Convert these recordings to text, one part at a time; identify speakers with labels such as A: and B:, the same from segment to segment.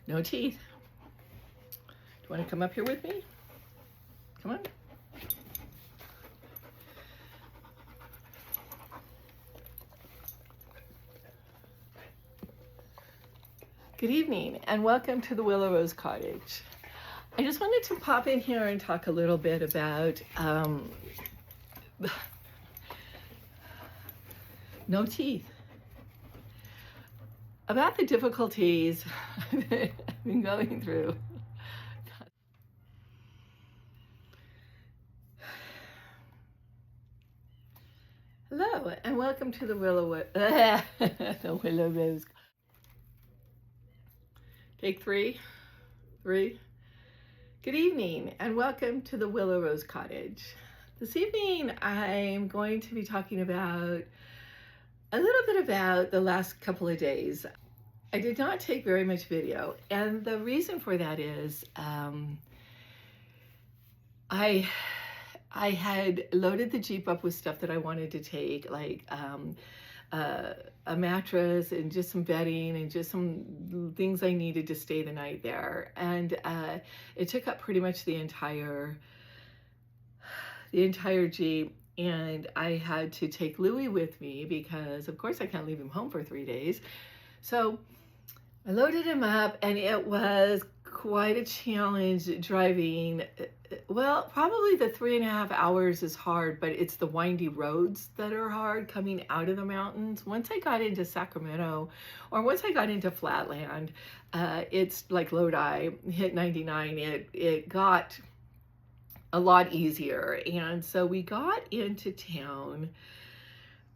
A: No teeth. Do you want to come up here with me? Come on. Good evening and welcome to the Willow Rose Cottage. I just wanted to pop in here and talk a little bit about no teeth. About the difficulties I've been going through. Hello and welcome to the the Willow Rose. Take three. Good evening and welcome to the Willow Rose Cottage. This evening I'm going to be talking about a little bit about the last couple of days. I did not take very much video, and the reason for that is I had loaded the Jeep up with stuff that I wanted to take, like a mattress and just some bedding and just some things I needed to stay the night there. And it took up pretty much the entire Jeep. And I had to take Louie with me because, of course, I can't leave him home for 3 days. So I loaded him up, and it was quite a challenge driving. Well, probably the 3.5 hours is hard, but it's the windy roads that are hard coming out of the mountains. Once I got into Sacramento, or once I got into Flatland, it's like Lodi, hit 99, it got a lot easier. And so we got into town,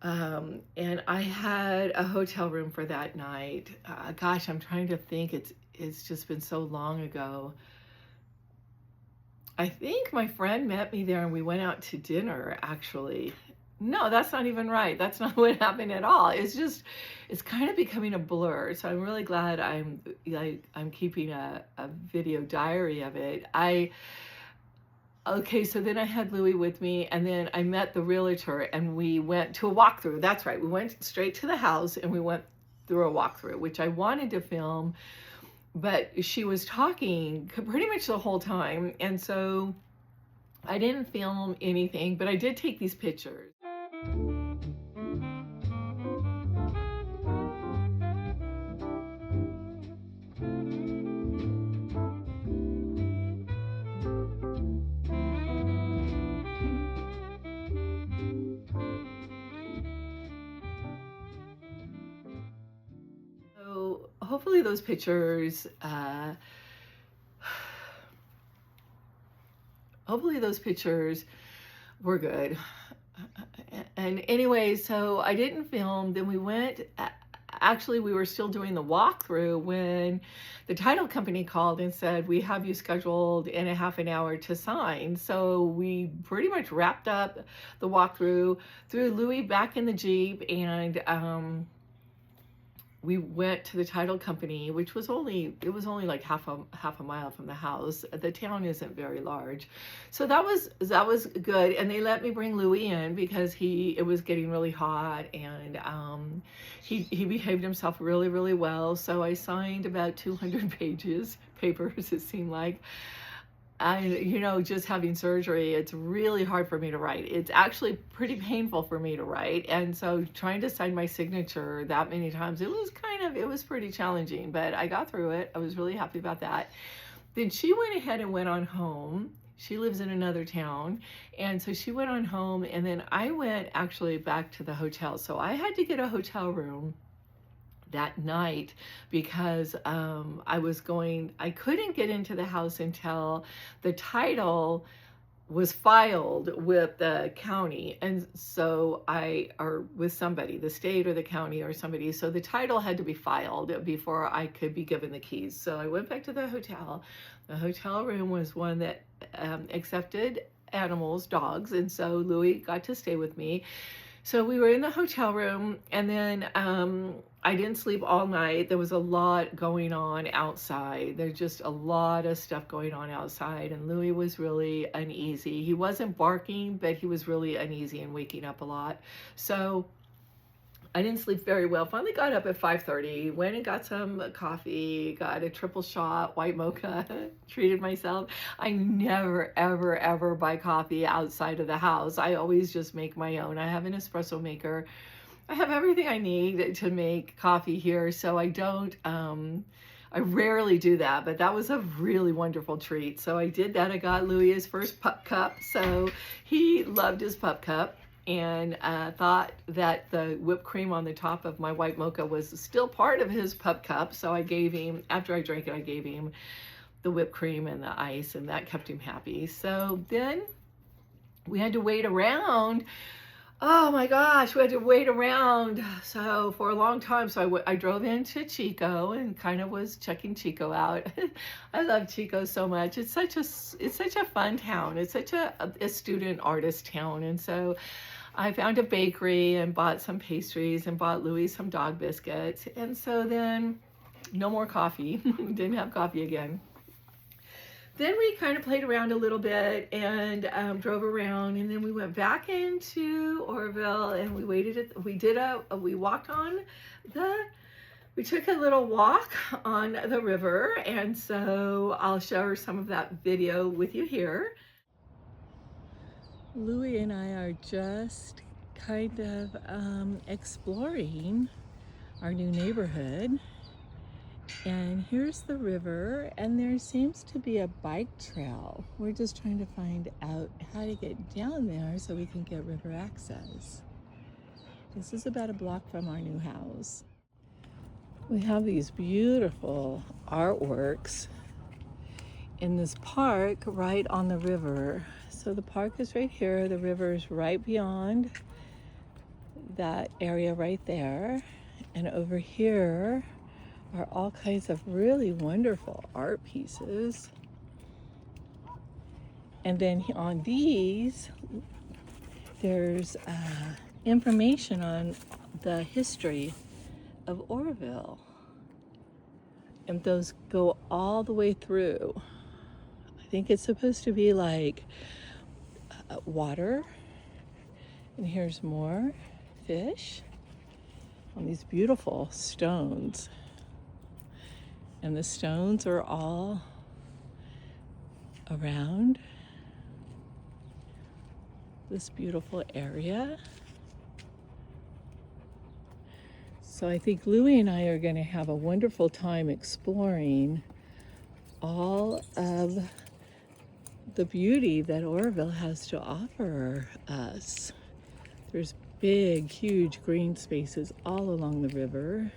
A: and I had a hotel room for that night. Gosh, I'm trying to think. It's just been so long ago. I think my friend met me there and we went out to dinner, actually. No, that's not even right. That's not what happened at all. It's kind of becoming a blur. So I'm really glad I'm keeping a video diary of it. Okay, so then I had Louie with me, and then I met the realtor and we went to a walkthrough. That's right. We went straight to the house and we went through a walkthrough, which I wanted to film, but she was talking pretty much the whole time. And so I didn't film anything, but I did take these pictures. Hopefully those pictures, were good. And anyway, so I didn't film. Then we went, actually we were still doing the walkthrough when the title company called and said, we have you scheduled in a half an hour to sign. So we pretty much wrapped up the walkthrough, threw Louie back in the Jeep, and we went to the title company, which was only like half a mile from the house. The town isn't very large. So that was good. And they let me bring Louie in because it was getting really hot, and he behaved himself really, really well. So I signed about 200 papers, it seemed like. Just having surgery, it's really hard for me to write. It's actually pretty painful for me to write. And so trying to sign my signature that many times, it was pretty challenging, but I got through it. I was really happy about that. Then she went ahead and went on home. She lives in another town. And so she went on home, and then I went actually back to the hotel. So I had to get a hotel room that night because I couldn't get into the house until the title was filed with the county, and so or with somebody, the state or the county or somebody. So the title had to be filed before I could be given the keys. So I went back to the hotel. The hotel room was one that accepted animals, dogs, and so Louie got to stay with me. So we were in the hotel room, and then I didn't sleep all night. There was a lot going on outside. There's just a lot of stuff going on outside, and Louie was really uneasy. He wasn't barking, but he was really uneasy and waking up a lot. So I didn't sleep very well. Finally got up at 5:30, went and got some coffee, got a triple shot white mocha, treated myself. I never, ever, ever buy coffee outside of the house. I always just make my own. I have an espresso maker. I have everything I need to make coffee here, so I don't, I rarely do that, but that was a really wonderful treat. So I did that. I got Louis his first pup cup, so he loved his pup cup, and thought that the whipped cream on the top of my white mocha was still part of his pup cup. So I gave him, after I drank it, I gave him the whipped cream and the ice, and that kept him happy. So then we had to wait around. Oh my gosh, we had to wait around so for a long time. So I drove into Chico and kind of was checking Chico out. I love Chico so much. It's such a fun town. It's such a student artist town. And so I found a bakery and bought some pastries and bought Louis some dog biscuits. And so then no more coffee. Didn't have coffee again. Then we kind of played around a little bit and drove around, and then we went back into Oroville and we we took a little walk on the river, and so I'll share some of that video with you here. Louis and I are just kind of exploring our new neighborhood. And here's the river, and there seems to be a bike trail. We're just trying to find out how to get down there so we can get river access. This is about a block from our new house. We have these beautiful artworks in this park right on the river. So the park is right here, the river is right beyond that area right there. And over here are all kinds of really wonderful art pieces. And then on these, there's information on the history of Oroville. And those go all the way through. I think it's supposed to be like water. And here's more fish on these beautiful stones. And the stones are all around this beautiful area. So I think Louis and I are going to have a wonderful time exploring all of the beauty that Oroville has to offer us. There's big, huge green spaces all along the river.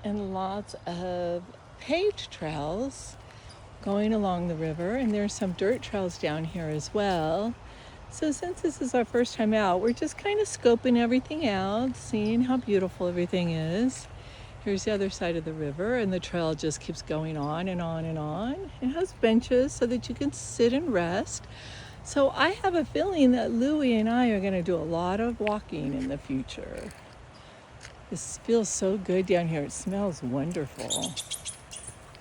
A: And lots of paved trails going along the river, and there's some dirt trails down here as well. So since this is our first time out, we're just kind of scoping everything out, seeing how beautiful everything is. Here's the other side of the river, and the trail just keeps going on and on and on. It has benches so that you can sit and rest. So I have a feeling that Louis and I are going to do a lot of walking in the future. This feels so good down here. It smells wonderful.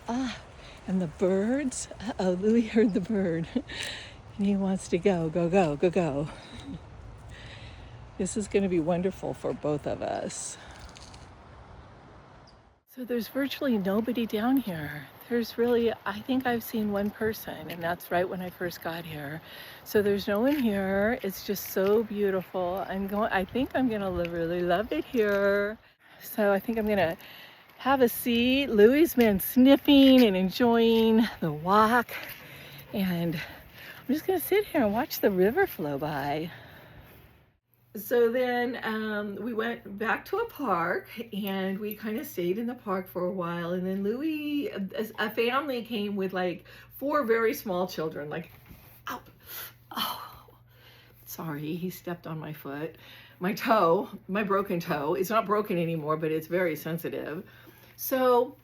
A: And the birds. Oh, Louis heard the bird. And he wants to go, go, go, go, go. This is going to be wonderful for both of us. So there's virtually nobody down here. There's really, I think I've seen one person, and that's right when I first got here. So there's no one here. It's just so beautiful. I think I'm gonna really love it here. So I think I'm gonna have a seat. Louis been sniffing and enjoying the walk, and I'm just gonna sit here and watch the river flow by. So then we went back to a park, and we kind of stayed in the park for a while. And then Louis, a family came with like 4 very small children, like, ow, oh, sorry, he stepped on my foot. My toe, my broken toe. It's not broken anymore, but it's very sensitive. So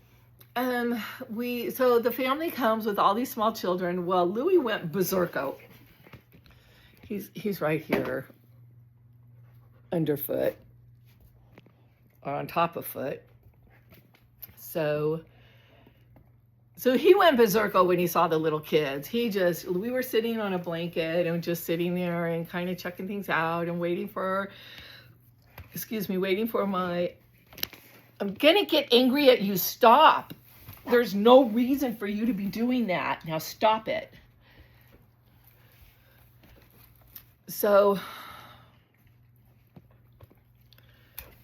A: so the family comes with all these small children. Well, Louis went berserko. He's right here, underfoot, or on top of foot. So So he went berserko when he saw the little kids. We were sitting on a blanket and just sitting there and kind of checking things out and waiting for my, I'm gonna get angry at you, stop. There's no reason for you to be doing that. Now stop it. So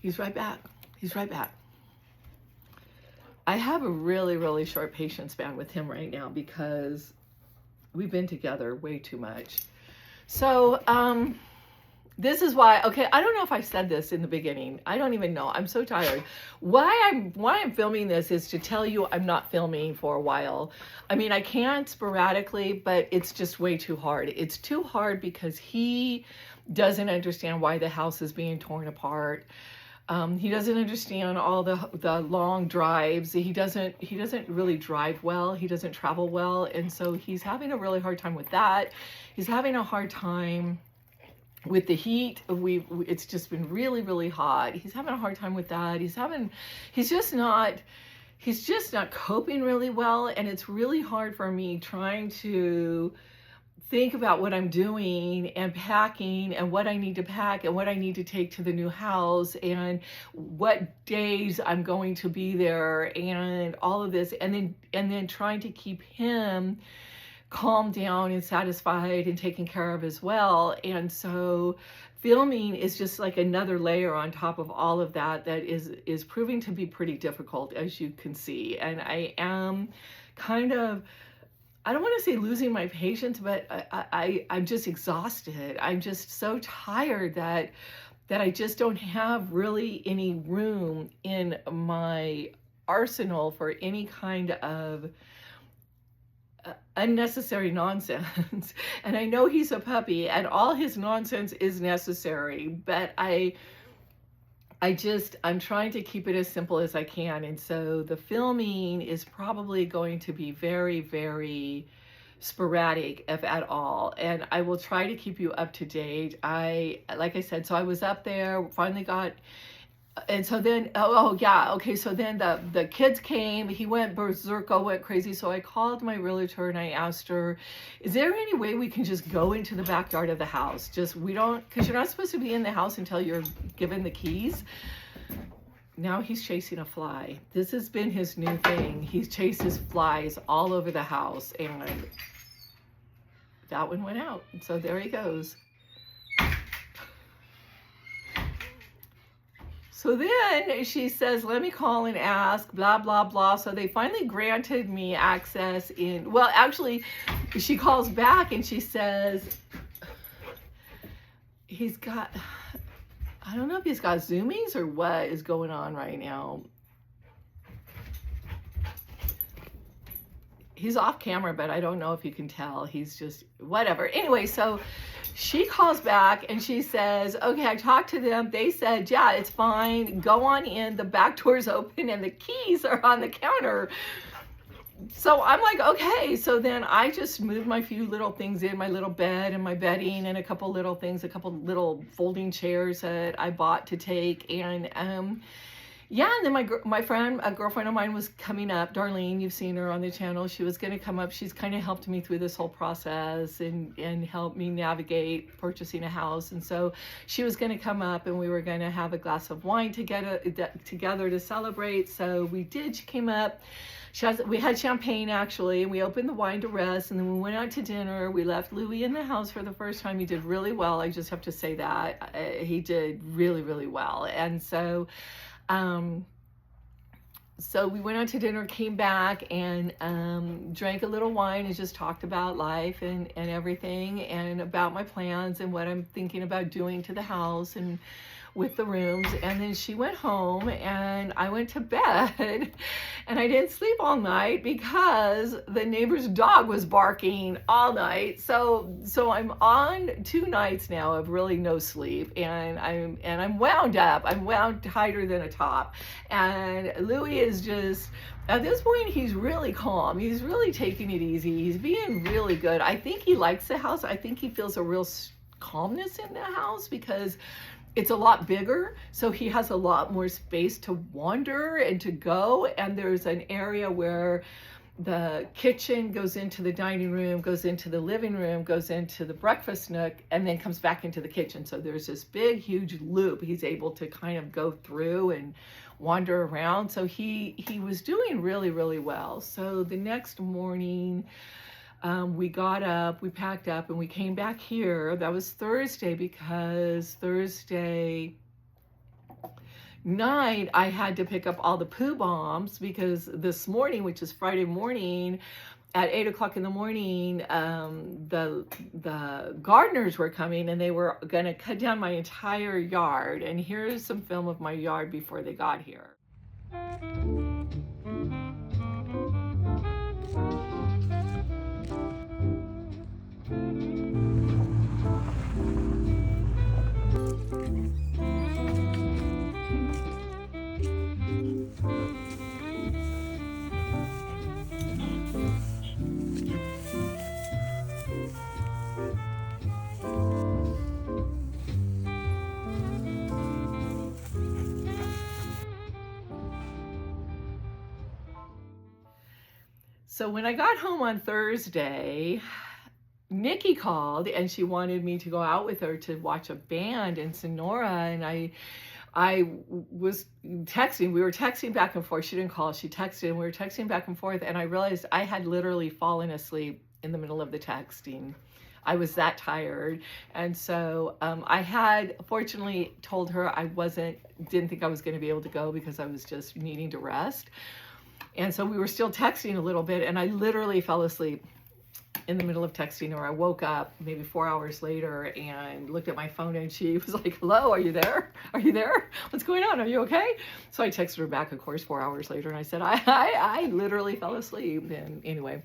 A: he's right back. I have a really, really short patience span with him right now because we've been together way too much. So, this is why, okay, I don't know if I said this in the beginning. I don't even know. I'm so tired. Why I'm filming this is to tell you I'm not filming for a while. I mean, I can sporadically, but it's just way too hard. It's too hard because he doesn't understand why the house is being torn apart. He doesn't understand all the long drives. He doesn't really drive well. He doesn't travel well. And so he's having a really hard time with that. He's having a hard time with the heat. It's just been really, really hot. He's having a hard time with that. He's just not coping really well. And it's really hard for me trying to think about what I'm doing and packing and what I need to pack and what I need to take to the new house and what days I'm going to be there and all of this, and then trying to keep him calm down and satisfied and taken care of as well. And so filming is just like another layer on top of all of that is proving to be pretty difficult, as you can see. And I am kind of, I don't want to say losing my patience, but I'm just exhausted. I'm just so tired that I just don't have really any room in my arsenal for any kind of unnecessary nonsense. And I know he's a puppy and all his nonsense is necessary, but I'm trying to keep it as simple as I can. And so the filming is probably going to be very, very sporadic, if at all. And I will try to keep you up to date. Like I said, so I was up there, finally got, and so then, so then the kids came, he went berserko, went crazy. So I called my realtor and I asked her, is there any way we can just go into the backyard of the house? Because you're not supposed to be in the house until you're given the keys. Now he's chasing a fly. This has been his new thing. He chases flies all over the house, and that one went out. So there he goes. So then she says, let me call and ask, blah, blah, blah. So they finally granted me access in, well, actually, she calls back and she says, I don't know if he's got zoomies or what is going on right now. He's off camera, but I don't know if you can tell. He's just, whatever. Anyway, so she calls back and she says, okay, I talked to them. They said, yeah, it's fine. Go on in. The back door's open and the keys are on the counter. So I'm like, okay. So then I just moved my few little things in, my little bed and my bedding and a couple little things, a couple little folding chairs that I bought to take. And yeah, and then my friend, a girlfriend of mine was coming up, Darlene, you've seen her on the channel. She was going to come up. She's kind of helped me through this whole process and helped me navigate purchasing a house. And so she was going to come up and we were going to have a glass of wine together to celebrate. So we did. She came up. We had champagne, actually, and we opened the wine to rest, and then we went out to dinner. We left Louis in the house for the first time. He did really well. I just have to say that. He did really, really well. And so so we went out to dinner, came back, and drank a little wine and just talked about life and everything, and about my plans and what I'm thinking about doing to the house and with the rooms. And then she went home and I went to bed and I didn't sleep all night because the neighbor's dog was barking all night. So I'm on 2 nights now of really no sleep, and I'm wound up. I'm wound tighter than a top. And Louis is just, at this point, he's really calm. He's really taking it easy. He's being really good. I think he likes the house. I think he feels a real calmness in the house because it's a lot bigger, so he has a lot more space to wander and to go. And there's an area where the kitchen goes into the dining room, goes into the living room, goes into the breakfast nook, and then comes back into the kitchen. So there's this big, huge loop. He's able to kind of go through and wander around. So he was doing really, really well. So the next morning, we got up, we packed up, and we came back here. That was Thursday, because Thursday night I had to pick up all the poo bombs, because this morning, which is Friday morning, at 8 o'clock in the morning, the gardeners were coming, and they were going to cut down my entire yard. And here's some film of my yard before they got here. So when I got home on Thursday, Nikki called, and she wanted me to go out with her to watch a band in Sonora. And I was texting. We were texting back and forth. She didn't call. She texted, and we were texting back and forth. And I realized I had literally fallen asleep in the middle of the texting. I was that tired. And so I had fortunately told her I didn't think I was going to be able to go, because I was just needing to rest. And so we were still texting a little bit, and I literally fell asleep in the middle of texting her. I woke up maybe 4 hours later and looked at my phone, and she was like, "Hello, are you there? Are you there? What's going on? Are you okay?" So I texted her back, of course, 4 hours later, and I said, I literally fell asleep. And anyway,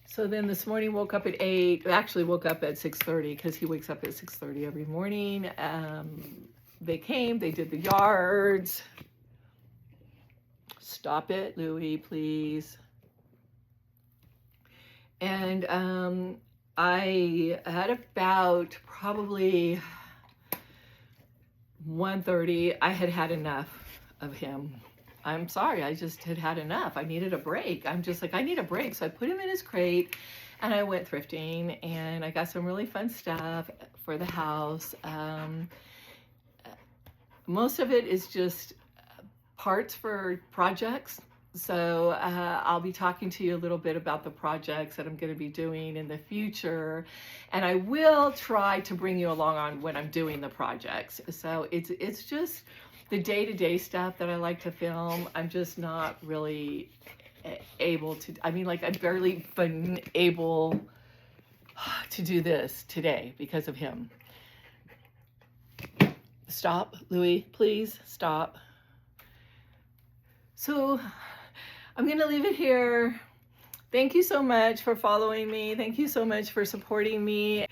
A: so then this morning woke up at 8, actually woke up at 6:30, because he wakes up at 6:30 every morning. They came, they did the yards. Stop it, Louie, please. And I had about probably 1:30, I had had enough of him. I'm sorry, I just had enough. I needed a break. I'm just like, I need a break. So I put him in his crate, and I went thrifting, and I got some really fun stuff for the house. Most of it is just parts for projects. So I'll be talking to you a little bit about the projects that I'm going to be doing in the future, and I will try to bring you along on when I'm doing the projects. So it's just the day-to-day stuff that I like to film. I'm just not really able to, I mean, like, I've barely been able to do this today because of him. Stop, Louie, please stop. So I'm going to leave it here. Thank you so much for following me. Thank you so much for supporting me.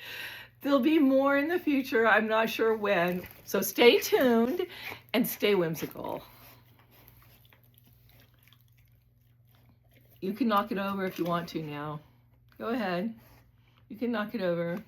A: There'll be more in the future. I'm not sure when. So stay tuned and stay whimsical. You can knock it over if you want to now. Go ahead. You can knock it over.